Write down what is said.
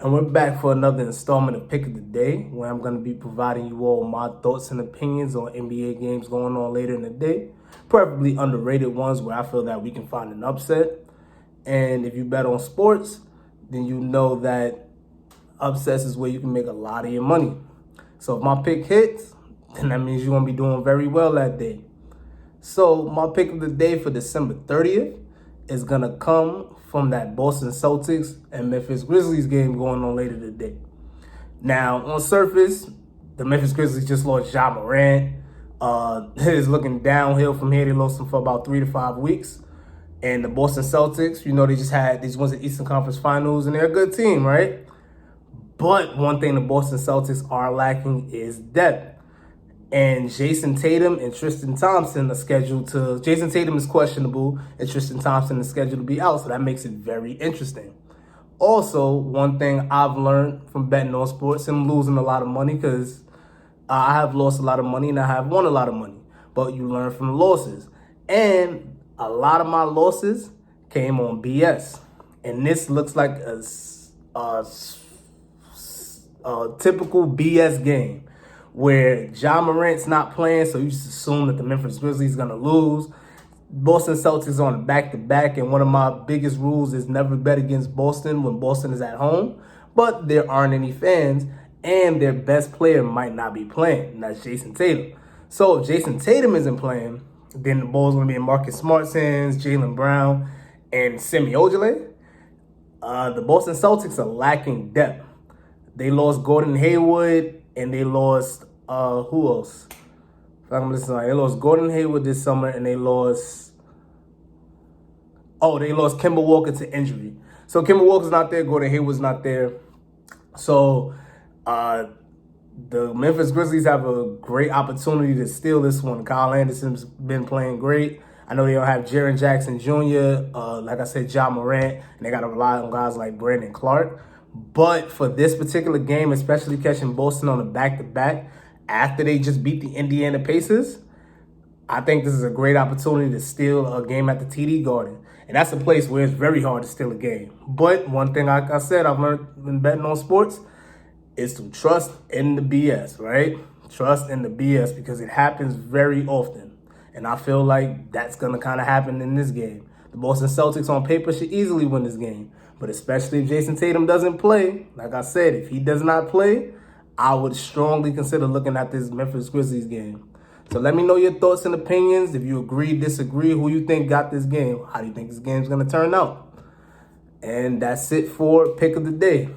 And we're back for another installment of Pick of the Day, where I'm going to be providing you all my thoughts and opinions on NBA games going on later in the day, preferably underrated ones where I feel that we can find an upset. And if you bet on sports, then you know that upsets is where you can make a lot of your money. So if my pick hits, then that means you're going to be doing very well that day. So my pick of the day for December 30th is going to come from that Boston Celtics and Memphis Grizzlies game going on later today. Now, on surface, the Memphis Grizzlies just lost Ja Morant. It is looking downhill from here. They lost him for about 3 to 5 weeks. And the Boston Celtics, they just won the Eastern Conference Finals, and they're a good team, right? But one thing the Boston Celtics are lacking is depth. And Jason Tatum and Tristan Thompson are scheduled to... Jason Tatum is questionable, and Tristan Thompson is scheduled to be out, so that makes it very interesting. Also, one thing I've learned from betting on sports, and losing a lot of money, because I have lost a lot of money and I have won a lot of money. But you learn from the losses. And a lot of my losses came on BS. And this looks like a typical BS game, where Ja Morant's not playing, so you just assume that the Memphis Grizzlies going to lose. Boston Celtics on a back-to-back, and one of my biggest rules is never bet against Boston when Boston is at home. But there aren't any fans, and their best player might not be playing, and that's Jason Tatum. So if Jason Tatum isn't playing, then the ball's going to be in Marcus Smart's hands, Jaylen Brown, and Semi Ojeleye. The Boston Celtics are lacking depth. They lost Gordon Hayward, and they lost, who else? They lost Gordon Hayward this summer, and they lost Kemba Walker to injury. So Kemba Walker's not there, Gordon Hayward's not there. So the Memphis Grizzlies have a great opportunity to steal this one. Kyle Anderson's been playing great. I know they don't have Jaren Jackson Jr., like I said, Ja Morant, and they got to rely on guys like Brandon Clark. But for this particular game, especially catching Boston on a back-to-back after they just beat the Indiana Pacers, I think this is a great opportunity to steal a game at the TD Garden. And that's a place where it's very hard to steal a game. But one thing, like I said, I've learned when betting on sports is to trust in the BS, right? Trust in the BS, because it happens very often. And I feel like that's going to kind of happen in this game. The Boston Celtics on paper should easily win this game. But especially if Jason Tatum doesn't play, like I said, if he does not play, I would strongly consider looking at this Memphis Grizzlies game. So let me know your thoughts and opinions. If you agree, disagree, who you think got this game. How do you think this game's going to turn out? And that's it for Pick of the Day.